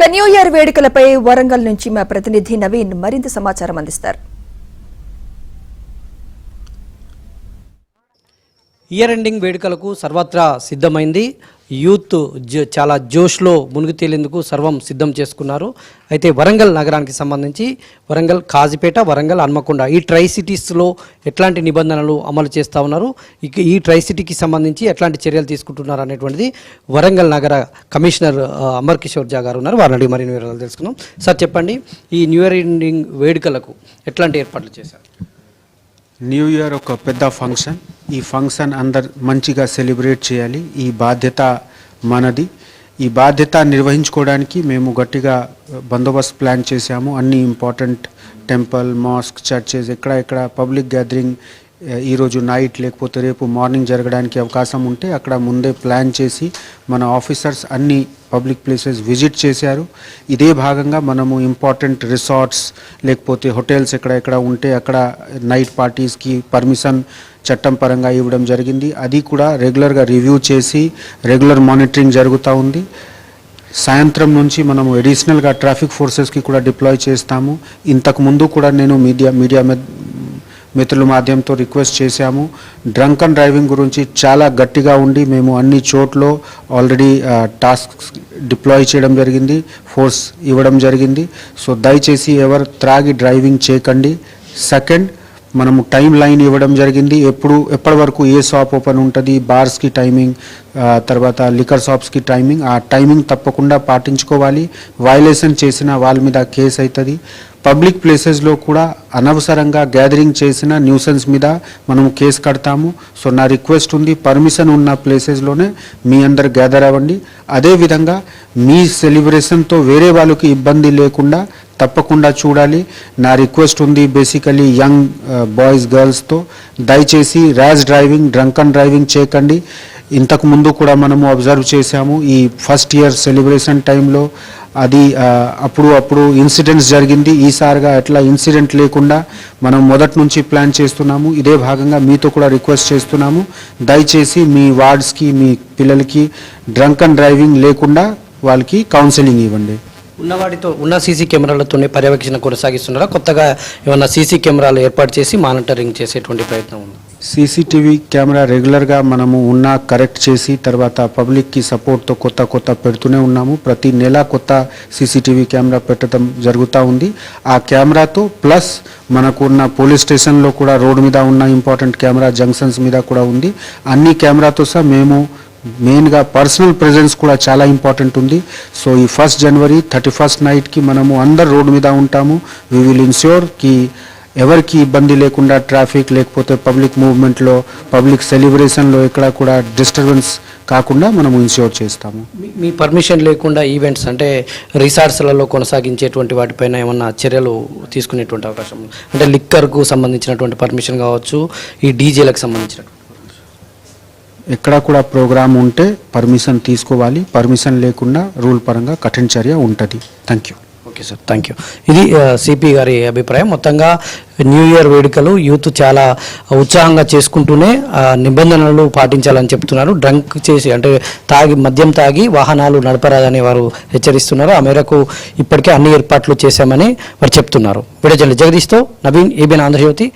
New year వేడుకలపై Warangal నుంచి మా ప్రతినిధి నవీన్ మరింత సమాచారం అందిస్తారు. ఇయర్ ఎండింగ్ వేడుకలకు సర్వత్రా సిద్ధమైంది. యూత్ చాలా జోష్లో మునిగి తేలేందుకు సర్వం సిద్ధం చేసుకున్నారు. అయితే వరంగల్ నగరానికి సంబంధించి వరంగల్, కాజీపేట, వరంగల్, హన్మకొండ ఈ ట్రై సిటీస్లో ఎట్లాంటి నిబంధనలు అమలు చేస్తూ ఉన్నారు, ఈ ట్రై సిటీకి సంబంధించి ఎట్లాంటి చర్యలు తీసుకుంటున్నారు అనేటువంటిది వరంగల్ నగర కమిషనర్ అమర్ కిషోర్ జా గారు ఉన్నారు. వారిని మరిన్ని వివరాలు తెలుసుకుందాం. సార్ చెప్పండి, ఈ న్యూ ఇయర్ ఎండింగ్ వేడుకలకు ఎట్లాంటి ఏర్పాట్లు చేశారు? న్యూ ఇయర్ ఒక పెద్ద ఫంక్షన్. ఈ ఫంక్షన్ అందరు మంచిగా సెలబ్రేట్ చేయాలి. ఈ బాధ్యత మనది. ఈ బాధ్యత నిర్వహించుకోవడానికి మేము గట్టిగా బందోబస్తు ప్లాన్ చేశాము. అన్ని ఇంపార్టెంట్ టెంపుల్, మాస్క్, చర్చెస్ ఎక్కడ పబ్లిక్ గ్యాదరింగ్ ఈరోజు నైట్ లేకపోతే రేపు మార్నింగ్ జరగడానికి అవకాశం ఉంటే అక్కడ ముందే ప్లాన్ చేసి మన ఆఫీసర్స్ అన్ని పబ్లిక్ ప్లేసెస్ విజిట్ చేశారు. ఇదే భాగంగా మనము ఇంపార్టెంట్ రిసార్ట్స్ లేకపోతే హోటల్స్ ఎక్కడ ఉంటే అక్కడ నైట్ పార్టీస్కి పర్మిషన్ చట్టం పరంగా ఇవ్వడం జరిగింది. అది కూడా రెగ్యులర్గా రివ్యూ చేసి రెగ్యులర్ మానిటరింగ్ జరుగుతూ ఉంది. సాయంత్రం నుంచి మనము అడిషనల్గా ట్రాఫిక్ ఫోర్సెస్కి కూడా డిప్లాయ్ చేస్తాము. ఇంతకు ముందు కూడా నేను మీడియా మిత్రుల మాధ్యమంతో రిక్వెస్ట్ చేశాము. డ్రంక్ అండ్ డ్రైవింగ్ గురించి చాలా గట్టిగా ఉండి మేము అన్ని చోట్ల ఆల్రెడీ టాస్క్ డిప్లాయ్ చేయడం జరిగింది, ఫోర్స్ ఇవ్వడం జరిగింది. సో దయచేసి ఎవరు త్రాగి డ్రైవింగ్ చేయకండి. సెకండ్, మనము టైం లైన్ ఇవ్వడం జరిగింది. ఎప్పటి వరకు ఏ షాప్ ఓపెన్ ఉంటుంది, బార్స్కి టైమింగ్, తర్వాత లిక్కర్ షాప్స్కి టైమింగ్, ఆ టైమింగ్ తప్పకుండా పాటించుకోవాలి. వయలేషన్ చేసిన వాళ్ళ మీద కేసు అవుతుంది. పబ్లిక్ ప్లేసెస్లో కూడా అనవసరంగా గ్యాదరింగ్ చేసిన న్యూసెన్స్ మీద మనం కేసు కడతాము. సో నా రిక్వెస్ట్ ఉంది, పర్మిషన్ ఉన్న ప్లేసెస్లోనే మీ అందరు గ్యాదర్ అవ్వండి. అదేవిధంగా మీ సెలబ్రేషన్తో వేరే వాళ్ళకి ఇబ్బంది లేకుండా తప్పకుండా చూడాలి. నా రిక్వెస్ట్ ఉంది బేసికలీ యంగ్ బాయ్స్, గర్ల్స్తో, దయచేసి rash driving, drunk and driving చేయకండి. ఇంతకు ముందు కూడా మనము అబ్జర్వ్ చేశాము ఈ ఫస్ట్ ఇయర్ సెలబ్రేషన్ టైంలో అది అప్పుడు ఇన్సిడెంట్స్ జరిగింది. ఈసారిగా అట్లా ఇన్సిడెంట్ లేకుండా మనం మొదటి నుంచి ప్లాన్ చేస్తున్నాము. ఇదే భాగంగా మీతో కూడా రిక్వెస్ట్ చేస్తున్నాము, దయచేసి మీ వార్డ్స్కి మీ పిల్లలకి డ్రంక్ అండ్ డ్రైవింగ్ లేకుండా వాళ్ళకి కౌన్సిలింగ్ ఇవ్వండి. ఉన్న సీసీ కెమెరాలతోనే పర్యవేక్షణ కొనసాగిస్తున్నారా? కొత్తగా ఏమన్నా సీసీ కెమెరాలు ఏర్పాటు చేసి మానిటరింగ్ చేసేటువంటి ప్రయత్నం ఉంది? సీసీటీవీ కెమెరా రెగ్యులర్గా మనము కరెక్ట్ చేసి తర్వాత పబ్లిక్కి సపోర్ట్తో కొత్త పెడుతూనే ఉన్నాము. ప్రతి నెల కొత్త సీసీటీవీ కెమెరా పెట్టడం జరుగుతూ ఉంది. ఆ కెమెరాతో ప్లస్ మనకు ఉన్న పోలీస్ స్టేషన్లో కూడా రోడ్డు మీద ఉన్న ఇంపార్టెంట్ కెమెరా జంక్షన్స్ మీద కూడా ఉంది. అన్ని కెమెరాతో సహా మేము మెయిన్గా పర్సనల్ ప్రెజెన్స్ కూడా చాలా ఇంపార్టెంట్ ఉంది. సో ఈ 1 జనవరి 31 నైట్కి మనము అందరు రోడ్డు మీద ఉంటాము. వీ విల్ ఇన్ష్యూర్ కి ఎవరికి ఇబ్బంది లేకుండా ట్రాఫిక్ లేకపోతే పబ్లిక్ మూవ్మెంట్లో, పబ్లిక్ సెలబ్రేషన్లో ఎక్కడ కూడా డిస్టర్బెన్స్ కాకుండా మనం ఇన్ష్యూర్ చేస్తాము. మీ పర్మిషన్ లేకుండా ఈవెంట్స్ అంటే రిసార్ట్స్లలో కొనసాగించేటువంటి వాటిపైన ఏమన్నా చర్యలు తీసుకునేటువంటి అవకాశం, అంటే లిక్కర్కు సంబంధించినటువంటి పర్మిషన్ కావచ్చు, ఈ డీజేలకు సంబంధించిన ఎక్కడ కూడా ప్రోగ్రామ్ ఉంటే పర్మిషన్ తీసుకోవాలి. పర్మిషన్ లేకుండా రూల్ పరంగా కఠిన చర్య ఉంటుంది. Thank you. Okay sir, thank you. ఇది సిపి గారి అభిప్రాయం. మొత్తంగా న్యూ ఇయర్ వేడుకలు యూత్ చాలా ఉత్సాహంగా చేసుకుంటూనే నిబంధనలు పాటించాలని చెప్తున్నారు. డ్రంక్ చేసి అంటే మద్యం తాగి వాహనాలు నడపరాదని వారు హెచ్చరిస్తున్నారు. ఆ మేరకు ఇప్పటికే అన్ని ఏర్పాట్లు చేశామని వారు చెప్తున్నారు. వీడియో జర్నలిస్ట్ జగదీష్తో నవీన్, ఏబిఎన్ ఆంధ్రజ్యోతి,